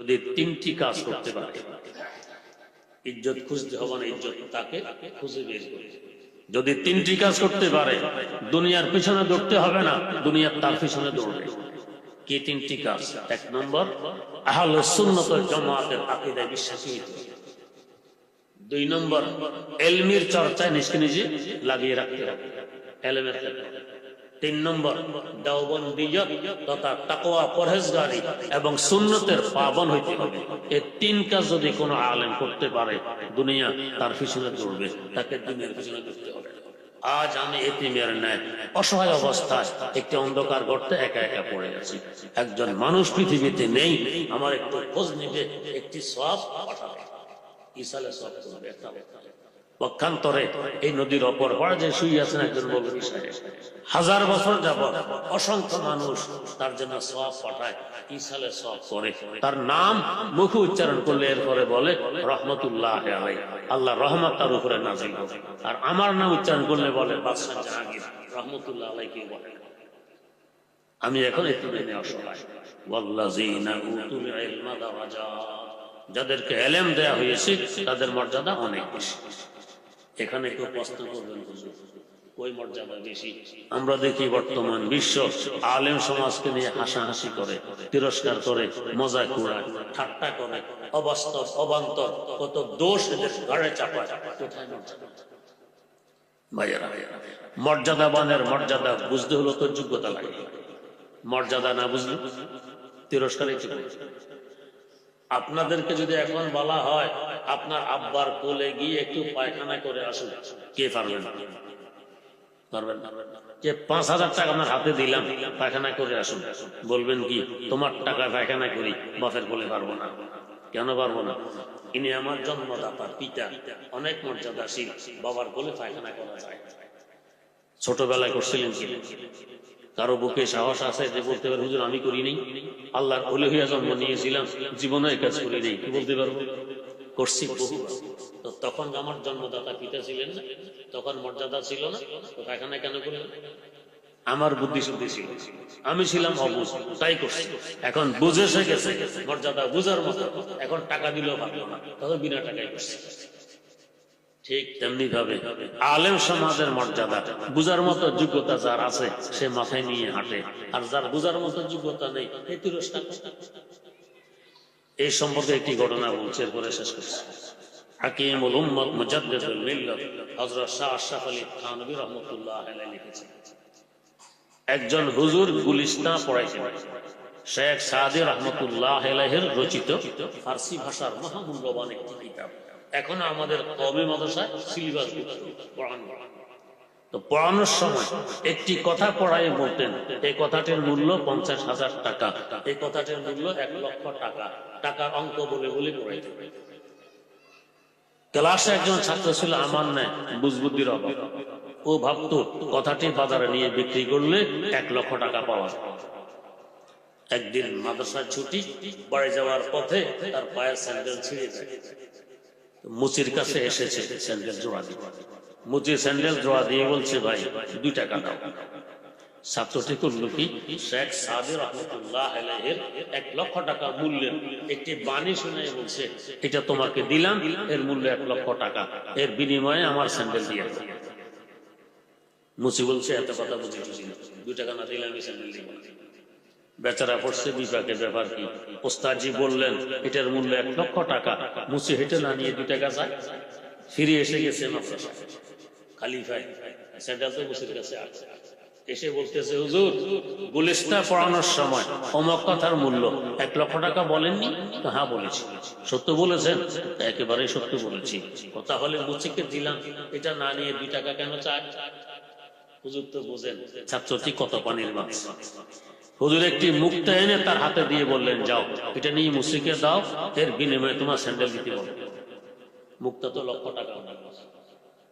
যদি তিনটি কাজ করতে পারে, ইজ্জত খুঁজতে হবে না, ইজ্জত তাকে খুঁজে বের করে। যদি তিনটি কাজ করতে পারে, দুনিয়ার পিছনে দৌড়তে হবে না, দুনিয়ার তার পিছনে দৌড়বে। কি তিনটি কাজ? এক নম্বর, আহলুস সুন্নাত ওয়াল জামাতের আকীদায় বিশ্বাসী হতে হবে। দুই নম্বর, ইলমের চর্চায় নিজকে নিজে লাগিয়ে রাখতে হবে, ইলমের ক্ষেত্রে। তিন নম্বর, দেওবন্দিয়ত তথা তাকওয়া, পরহেজগারি এবং সুন্নতের পাবন হইতে হবে। এই তিন কাজ যদি কোনো আলেম করতে পারে, দুনিয়া তার পিছনে দৌড়বে, তাকে দুনিয়ার পিছনে দৌড়তে হবে। আজ আমি এতিমের ন্যায় অসহায় অবস্থায় একটি অন্ধকার গর্তে একা একা পড়ে আছি। একজন মানুষ পৃথিবীতে নেই, আমার একটু খোঁজ নিবে, একটি সওয়াব পাঠাবে, ইসালে সওয়াব করবে। একটা পক্ষান্তরে এই নদীর অপর পাড়ে যে শুয়ে আছেন একজন মৌলভী সাহেব, 1000 বছর যাবত অসংখ্য মানুষ তার জন্য সওয়াব পাঠায়, ইসালে সওয়াব করে। তার নাম মুখে উচ্চারণ করলে এরপরে বলে রহমতুল্লাহ আলাইহি, আল্লাহ রহমত তার উপরে নাযিল হোক। আর আমার নাম উচ্চারণ করলে বলে বাদশাহ জাহাঙ্গীর রহমতুল্লাহ আলাইহি বলে। আমি এখন একটু জেনে অসহায়। ওয়াল্লাযীনা উতুল ইলমা দারাজাত, যাদেরকে ইলম দেয়া হয়েছে তাদের মর্যাদা অনেক বেশি। এখানে কেউ প্রশ্ন করবেন, হুজুর ওই মর্যাদা বেশি? আমরা দেখি বর্তমান বিশ্ব আলেম সমাজকে নিয়ে হাসাহাসি করে, তিরস্কার করে, মজা কুড়ায়, ঠাট্টা করে, অবাস্তব অবান্তর কত দোষ এদের ঘাড়ে চাপায়। কোথায় মর্যাদা? ভাইয়েরা, মর্যাদাবানের মর্যাদা বুঝতে হলো তো যোগ্যতা লাগে। মর্যাদা না বুঝলে তিরস্কারই চলে। আপনাদেরকে যদি এখন বলা হয় আপনার আব্বার কোলে গিয়ে একটু পায়খানা করে আসুন, কে পারবেন? পারবেন না। যে 5000 টাকা আপনার হাতে দিলাম, পায়খানা করে আসুন, বলবেন কি তোমার টাকা পায়খানা করি, বাপের কোলে পারবো না? কেন পারবো না? ইনি আমার জন্মদাতা, পিতা, অনেক মর্যাদাশীল, বাবার কোলে পায়খানা করা যায়। ছোটবেলায় করছিলেন কি? কারো বুকে সাহস আছে যে বলতে পারে হুজুর আমি করি নাই, আল্লাহর ওলি হইয়া জন্ম নিয়েছিলাম, জীবনে এই কাজ করি নাই? কি বলতে পারবো? করছি বহু। তো তখন আমার জন্মদাতা পিতা ছিলেন না, তখন মর্যাদা ছিল না, তো পায়খানা কেন করলেন? আমার বুদ্ধি শুদ্ধি ছিল, আমি ছিলাম অবুঝ, তাই করছি। এখন বুঝে এসে গেছে, মর্যাদা বুঝার মতো, এখন টাকা দিলেও ভাবলো না, তখন বিনা টাকায় করছি। ঠিক তেমনি ভাবে আলেম সমাজের মর্যাদা বুঝার মতো যোগ্যতা যার আছে সে মাথায় নিয়ে হাঁটে, আর যার বুঝার মতো যোগ্যতা নেই এই তিরস্কার। এই সম্পর্কে একটি ঘটনা বলছে, এরপরে শেষ করছি। হাকিমুল উম্মত মুজাদ্দিদুল মিল্লাত হযরত শাহ আশরাফ আলী থানভী রাহমাতুল্লাহ আলাইহি লিখেছেন, একজন হুজুর গুলিস্তান পড়াইছেন, শেখ সাদি রাহমাতুল্লাহ আলাইহির রচিত ফার্সি ভাষার মহামূল্যবান একটি কিতাব। এখন আমাদের কওমি মাদ্রাসায় সিলেবাস পড়ানো। তো পড়ানোর সময় একটি কথা পড়াই বলতেন, এই কথাটির মূল্য 50,000 টাকা, এই কথাটির মূল্য 1 লক্ষ টাকা। টাকার অঙ্ক বলে বলে পড়াইতেন। ক্লাসে একজন ছাত্র ছিল আমার ন্যায় বুঝবুদ্ধির অভাব। ও ভাবতো কথাটি বাজারে নিয়ে বিক্রি করলে 1 লক্ষ টাকা পাওয়া যায়। একদিন মাদ্রাসার ছুটি, বাড়ি যাওয়ার পথে তার পায়ের স্যান্ডেল ছিঁড়ে যায়। মুচির কাছে এসেছে স্যান্ডেল জোড়া দিয়ে। মুচি স্যান্ডেল জোড়া দিয়ে বলছে ভাই 2 টাকা দাও। ছাত্রটি করলো কি, শেখ সাদি রাহমাতুল্লাহ আলাইহির 1 লক্ষ টাকা মূল্যের একটি বাণী শুনে বলছে এটা তোমাকে দিলাম, এর মূল্য 1 লক্ষ টাকা, এর বিনিময়ে আমার স্যান্ডেল দিয়ে দাও। মুচি বলছে এত কথা বুঝেছি না, 2 টাকা না দিলে আমি স্যান্ডেল দিব না। বেচারা পড়ছে বিপাকে, ব্যাপার কি? ওস্তাদজি বললেন এটার মূল্য 1 লক্ষ টাকা। মুচি হেঁটে না নিয়ে 2 টাকা যায়, ফিরে এসে গেছে মাদ্রাসা খালিফায়, স্যান্ডেল তো মুচির কাছে আছে। এসে বলতেছে হুজুর গুলিস্তান পড়ানোর সময় অমক কথার মূল্য 1 লক্ষ টাকা বলেননি? হ্যাঁ বলেছি। সত্য বলেছেন? একেবারে সত্য বলেছি। তাহলে মুচিকে দিলাম, এটা না নিয়ে 2 টাকা কেন চায়? হুজুর তো বোঝেন ছাত্রটি কত পানির মাছ। হুজুর একটি মুক্তা এনে তার হাতে দিয়ে বললেন যাও এটা নিয়ে মুচিকে দাও, এর বিনিময়ে তোমার স্যান্ডেল দিতে বলো। মুক্তা তো লক্ষ টাকা।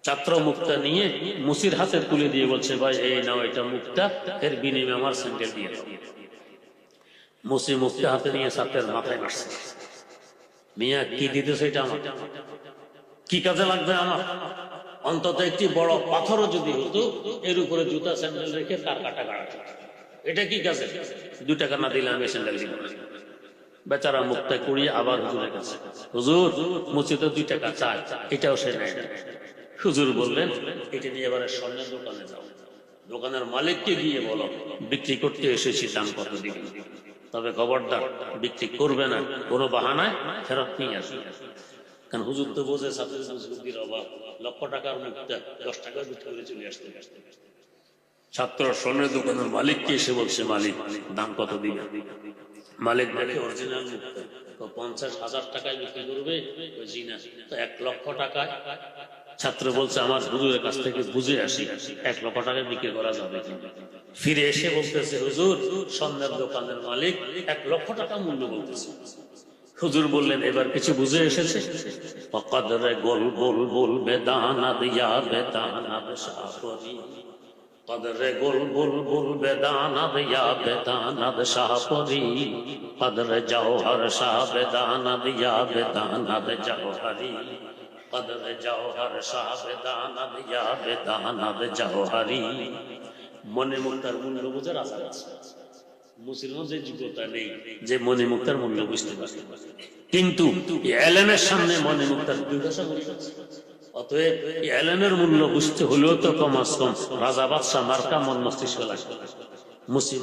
ছাত্র মুক্তা নিয়ে মুচির হাতে তুলে দিয়ে বলছে ভাই এই নাও এটা মুক্তা, এর বিনিময়ে আমার স্যান্ডেল দিয়ে দাও। মুচি মুক্তা হাতে নিয়ে ছাত্রের মাথায় মারছে। মিয়া কি দিতেছে এটা আমার? কি কাজে লাগবে আমার? অন্তত একটি বড় পাথরও যদি হতো, এর উপরে জুতা স্যান্ডেল রেখে তার কাটা কাটা। এটা কি কাজে? 2 টাকা না দিলে আমি স্যান্ডেল দিব না। বেচারা মুখটা কুড়িয়ে আবার হুজুরের কাছে, হুজুর মসজিদে 2 টাকা চাই, এটাও সে নেয় না। হুজুর বললেন, এটা নিয়ে এবারে স্বর্ণের দোকানে যাও, দোকানের মালিককে গিয়ে বলো বিক্রি করতে এসেছি, দাম কত দিবেন, তবে খবরদার বিক্রি করবে না, কোনো বাহানায় ফেরত নিয়ে আসবে। কারণ হুজুর তো বোঝে ছাত্রীর বুদ্ধির অভাব, লক্ষ টাকার মুখটা 10 টাকা বিক্রি করে চলে আসতে। ছাত্র স্বর্ণের দোকানের মালিককে এসে বলছে, মালিক দাম কত দিবেন? মালিক দেখে অরিজিনাল মুক্তা, তো 50,000 টাকায় বিক্রি করবে, জি না, তো 1 লক্ষ টাকায়। ছাত্র বলছে, আমার হুজুরের কাছ থেকে বুঝে আসি 1 লক্ষ টাকায় বিক্রি করা যাবে কিনা। ফিরে এসে বলতেছে, হুজুর স্বর্ণের দোকানের মালিক 1 লক্ষ টাকা মূল্য বলতেছে। হুজুর বললেন, এবার কিছু বুঝে এসেছে। কদরে গোল গোল গোল বেদানা দিয়া বেদানা শাহপরি, কদরে গোল গোল গোল বেদানা দিয়া বেদানা শাহপরি, কদরে জওহর শাহ বেদানা দিয়া বেদানা জওহরি, কদরে জওহর শাহ বেদানা দিয়া বেদানা জওহরি। মনে মুক্তার মূল্য বুঝে রাজা আছে, মুসলমান যে যোগ্যতা নেই যে মনে মুক্তার মূল্য বুঝতে পারে, কিন্তু এলেনের সামনে মনে মুক্তার দুর্দশা মূল্য। অতএব এলেনের মূল্য বুঝতে হলেও তো কমাস কম রাজা বাদশাহ মার্কা মন মস্তিষ্ক লাগবে। মুসলিম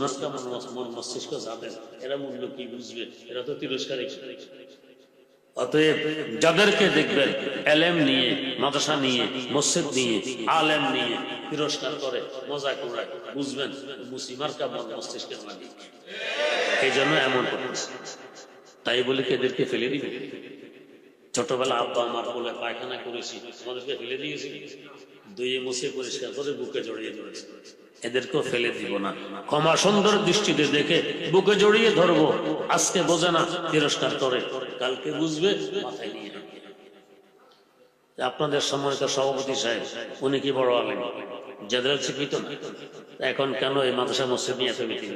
মন মস্তিষ্ক যাদের, এরা মূল্য কি বুঝবে? এরা তো তিরস্কারী। অতএব যাদেরকে দেখবেন এলেম নিয়ে, মাদ্রাসা নিয়ে, মসজিদ নিয়ে, আলেম নিয়ে তিরস্কার করে, মজা কুড়ায়, বুঝবেন মুসলিমার কা মন মস্তিষ্কের মালিক। এই জন্য এমন করতেছে। তাই বলে এদেরকে ফেলে দিবে? ছোটবেলা আব্বা আমার বলে পায়খানা করেছি, আমাদেরকে ফেলে দিয়েছি, ধুয়ে মুছে পরিষ্কার করে বুকে জড়িয়ে ধরেছে। এদেরকেও ফেলে দিব না, ক্ষমা সুন্দর দৃষ্টিতে দেখে বুকে জড়িয়ে ধরবো। আজকে বোঝে না, তিরস্কার করে, কালকে বুঝবে, মাথায় নিয়ে রাখবে। আপনাদের সম্মানিত সভাপতি সাহেব, উনি কি বড় আলেম? জেনারেল শিক্ষিত না? এখন কেন এই মাদ্রাসা মসজিদ নিয়ে এত মিটিং?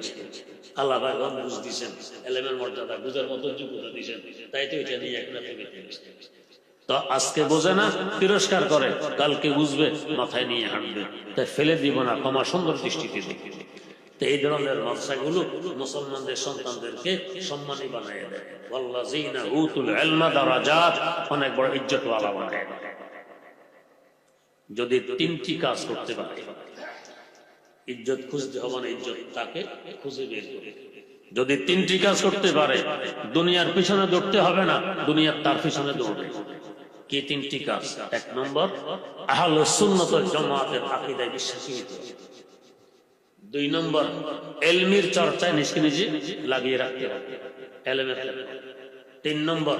আল্লাহ ভাই বুঝ দিচ্ছেন, এলেমের মর্যাদা বুঝার মতো যোগ্যতা দিচ্ছেন, তাই তো এটা নিয়ে এখন এত মিটিং। তো আজকে বোঝে না, তিরস্কার করে, কালকে বুঝবে, মাথায় নিয়ে হাঁটবে। তাই ফেলে দিব না, ক্ষমা সুন্দর দৃষ্টিতে দেখবে। তো এই ধরনের মাদ্রাসাগুলো মুসলমানদের সন্তানদেরকে সম্মানী বানিয়ে দেয়। ওয়াল্লাযীনা উতুল ইলমা দারাজাত, অনেক বড় ইজ্জতওয়ালা বানায় দেয়। যদি 3টি কাজ করতে পারে, ইজ্জত খুঁজতে হবে না, ইজ্জত তাকে খুঁজে বের করে। যদি 3টি কাজ করতে পারে, দুনিয়ার পিছনে দৌড়তে হবে না, দুনিয়ার তার পিছনে দৌড়বে। কি 3টি কাজ? 1 নম্বর, আহলুস সুন্নাত ওয়াল জামাতের আকীদায় বিশ্বাসী হতে হবে। 2 নম্বর, ইলমের চর্চায় নিজকে নিজে লাগিয়ে রাখতে হবে, ইলমের। 3 নম্বর,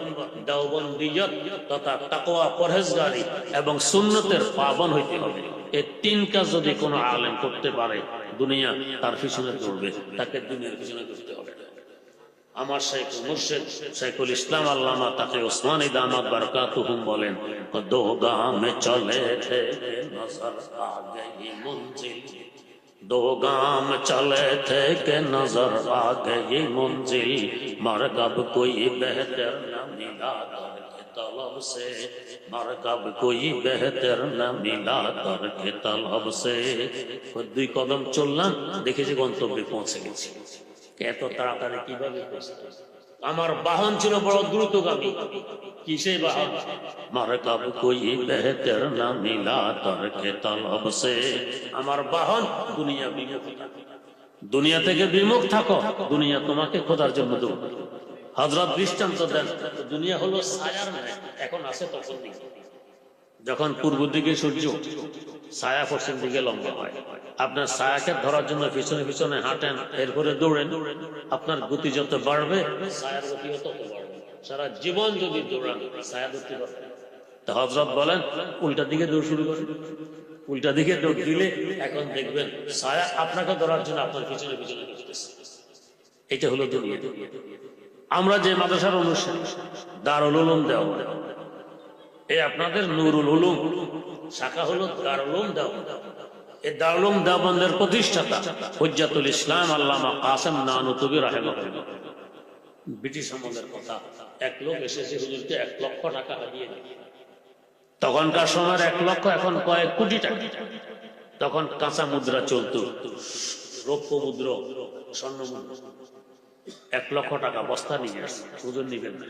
দেওবন্দিয়ত তথা তাকওয়া, পরহেজগারি এবং সুন্নতের পাবন হইতে হবে। এই 3 কাজ যদি কোনো আলেম করতে পারে, দুনিয়া তার পিছনে দৌড়বে, তাকে দুনিয়ার পিছনে দৌড়তে হবে। আমার শাইখ মুর্শিদ শাইখুল ইসলাম আল্লামা তাকি উসমানী দামাত বারকাতুহুম বলেন, দো গামে চলে থে নজর আ গই মঞ্জিল, दो गाम चले थे के नजर आ गई मंजिल, मरकब कोई बेहतर न मिला दर के तलब से, मरकब कोई बेहतर न मिला दर के तलब से। 2 কদম চললাম, দেখেছি গন্তব্যে পৌঁছে গেছি। এত তাড়াতাড়ি কিভাবে পৌঁছতে? আমার বাহন ছিল বড় দ্রুতগামী। কিসে বাহন? মারকাব কোই বেহতর না মিলা তরকে তলব সে। আমার বাহন দুনিয়া বিমুখ। দুনিয়া থেকে বিমুখ থাকো, দুনিয়া তোমাকে খোদার জন্য দেব। হযরত দৃষ্টান্ত দেন, দুনিয়া হলো ছায়ার ন্যায়, এখন আছে তখন নেই। যখন পূর্ব দিকে সূর্য, ছায়া পশ্চিম দিকে লম্বা হয়, আপনার ছায়াকে ধরার জন্য পিছনে পিছনে হাঁটেন, এরপরে দৌড়েন, আপনার গতি যত বাড়বে ছায়ার গতিও তত বাড়বে। সারা জীবন যদি দৌড়ান, ছায়া ধরতে পারবেন। তা হযরত বলেন, উল্টা দিকে দৌড় শুরু করেন। উল্টা দিকে দৌড় দিলে এখন দেখবেন ছায়া আপনাকে ধরার জন্য আপনার পিছনে পিছনে দৌড়তেছে। এটা হলো দুনিয়া। আমরা যে মাদ্রাসার অনুষ্ঠান দারুল উলুম দেওবন্দ, এই আপনাদের নুরুল উলুম শাখা হলো দারুল উলুম দেওবন্দ। এই দারুল উলুম দেওবন্দের প্রতিষ্ঠাতা হুজ্জাতুল ইসলাম আল্লামা কাসেম নানুতুবি রাহিমাহুল্লাহ। ব্রিটিশ আমলের কথা, এক লোক এসেছে হুজুরকে 1 লক্ষ টাকা দিয়ে দিলেন। তখনকার সময়ের 1 লক্ষ এখন কয়েক কোটি টাকা। তখন কাঁচা মুদ্রা চলতো, রৌপ্য মুদ্রা, স্বর্ণ মুদ্রা। 1 লক্ষ টাকা বস্তা নিয়ে আসছে, হুজুর নিবেন না।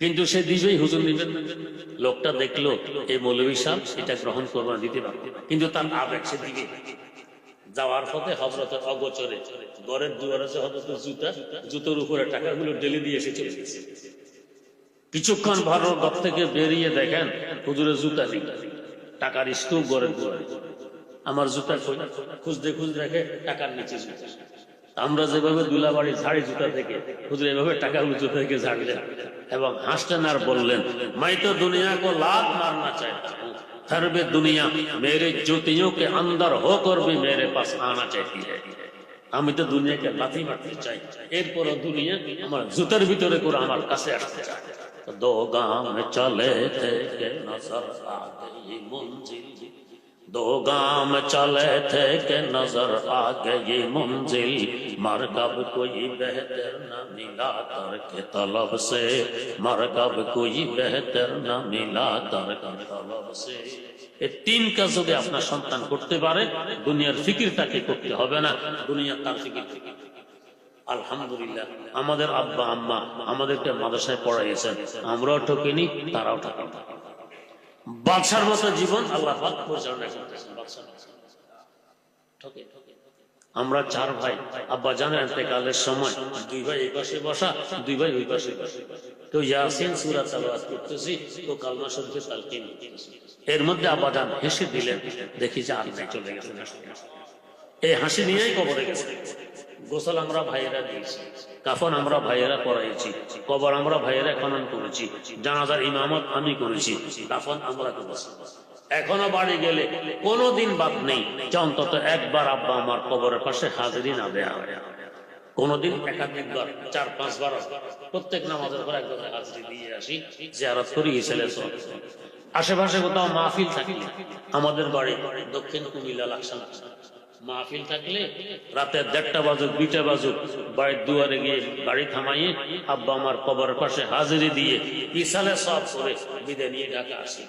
কিন্তু সে দিবেই, হুজুর নিবেন না। লোকটা দেখলো এই মৌলভী সাহেব এটা গ্রহণ করবে না, দিতে পারবে না, কিন্তু তার আবেগ সে দিবে। যাওয়ার পথে হযরতের অগোচরে ঘরের দুয়ারে যে হযরতের জুতোর উপরে টাকাগুলো ঢেলে দিয়ে এসে চলে গেছে। কিছুক্ষণ ভালো ঘর থেকে বেরিয়ে দেখেন হুজুরের জুতা নেই, টাকার স্তূপ ঘরের দুয়ারে। আমার জুতা খুঁজতে খুঁজতে দেখে টাকার নিচে জুতা। আমরা যেভাবে দুলাবাড়ি ঝাড়ি জুতা থেকে, হুজুর এভাবে টাকাগুলো জুতা থেকে ঝাড়লেন এবং হাসলেন আর বললেন, মাই তো দুনিয়া কো লাত মারনা চাইতা হুঁ, হরবে দুনিয়া মেরে জুতিयों के अंदर होकर भी मेरे पास आना चाहती है। আমি তো দুনিয়াকে লাথি মারতে চাই, এরপরও দুনিয়া আমার জুতার ভিতরে করে আমার কাছে আসতে চায়। दो गांव में चले थे के नजर आ गई मंजिल, दो गांव में चले थे के नजर आ गई मंजिल, मरकब कोई बेहतर न मिला तर के तलब से, मरकब कोई बेहतर न मिला तर के तलब से। এই 3 কাজ যদি আপনার সন্তান করতে পারে, দুনিয়ার ফিকির তাকে করতে হবে না, দুনিয়া তার ফিকির। আলহামদুলিল্লাহ, আমাদের আব্বা আম্মা আমাদেরকে মাদ্রাসায় পড়াইয়েছেন, আমরাও ঠকিনি, তারাও ঠকেনি। বাদশার মতো জীবন আল্লাহ পাক পরিচালনা করতেছেন। আমরা 4 ভাই, আব্বা জানেন ইন্তেকালের সময় 2 ভাই এই পাশে বসা, 2 ভাই ওই পাশে বসা। কেউ ইয়াসিন সূরা তেলাওয়াত করতেছি, কেউ কালমা শরীফের তালকিন করতেছি। এর মধ্যে আব্বা জান হেসে দিলেন, দেখি যে আর নাই, চলে গেছে। এই হাসি নিয়েই কবরে গেছে। গোসল আমরা ভাইয়েরা দিয়েছি, কাফন আমরা ভাইয়েরা পরাইছি, কবর আমরা ভাইয়েরা খনন করেছি, জানাজার ইমামত আমি করেছি, কাফন আমরা করেছি। এখনো বাড়ি গেলে কোনোদিন বাদ নেই যে অন্তত একবার আব্বা আমার কবরের পাশে হাজিরি না দেয়া হয়। কোনোদিন একাধিকবার, 4-5 বার প্রত্যেক নামাজের পর একবার হাজিরি দিয়ে আসি, জিয়ারত করি। আশেপাশে কোথাও মাহফিল থাকলে, আমাদের বাড়ি দক্ষিণ কুমিল্লা লাকসাম, মাহফিল থাকলে রাতে 1:30 বাজুক 2টা বাজুক, বাড়ির দুয়ারে গিয়ে গাড়ি থামাইয়ে আব্বা আমার কবরের পাশে হাজিরি দিয়ে ইসালে সব করে বিদায় নিয়ে ঢাকা আসি।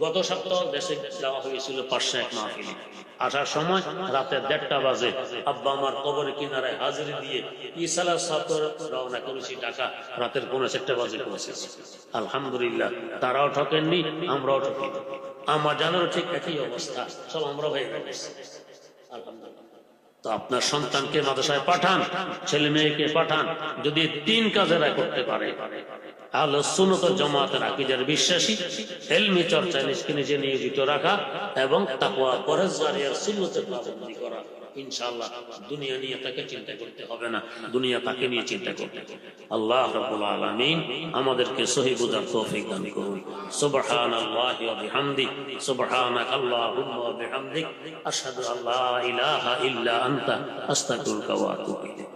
গত সপ্তাহ দেশে যাওয়া হয়েছিল 501 মাহফিলে। আসার সময় রাতে 1:30 বাজে আব্বা আমার কবরের কিনারায় হাজিরি দিয়ে ইসালে সব করে রওনা করেছি ঢাকা, রাতের 4:30 বাজে পৌঁছেছি। আলহামদুলিল্লাহ, তারাও ঠকেননি, আমরাও ঠকিনি। আমার জানারও ঠিক একই অবস্থা, সব আমরা ভাই গেছি। তো আপনার সন্তানকে মাদ্রাসায় পাঠান, ছেলে মেয়েকে পাঠান, যদি 3 কাজেরা করতে পারে, আহলে সুন্নাত ওয়াল জামাতের আকীদার বিশ্বাসী, ইলমি চর্চা নিজে নিয়োজিত রাখা এবং তাকওয়া পরহেজগারি আর সুন্নতের পাবন্দি করা, ইনশাআল্লাহ দুনিয়া নিয়ে তাকে চিন্তা করতে হবে না, দুনিয়া তাকে নিয়ে চিন্তা করতে হবে। আল্লাহ রাব্বুল আলামিন আমাদেরকে সহি বুঝার তৌফিক দান করুন। সুবহানাল্লাহি ওয়া বিহামদিহি, সুবহানাকাল্লাহুম্মা ওয়া বিহামদিক, আশহাদু আল্লা ইলাহা ইল্লা আনতা, আস্তাগফিরুকা ওয়া আতুবু ইলাইক।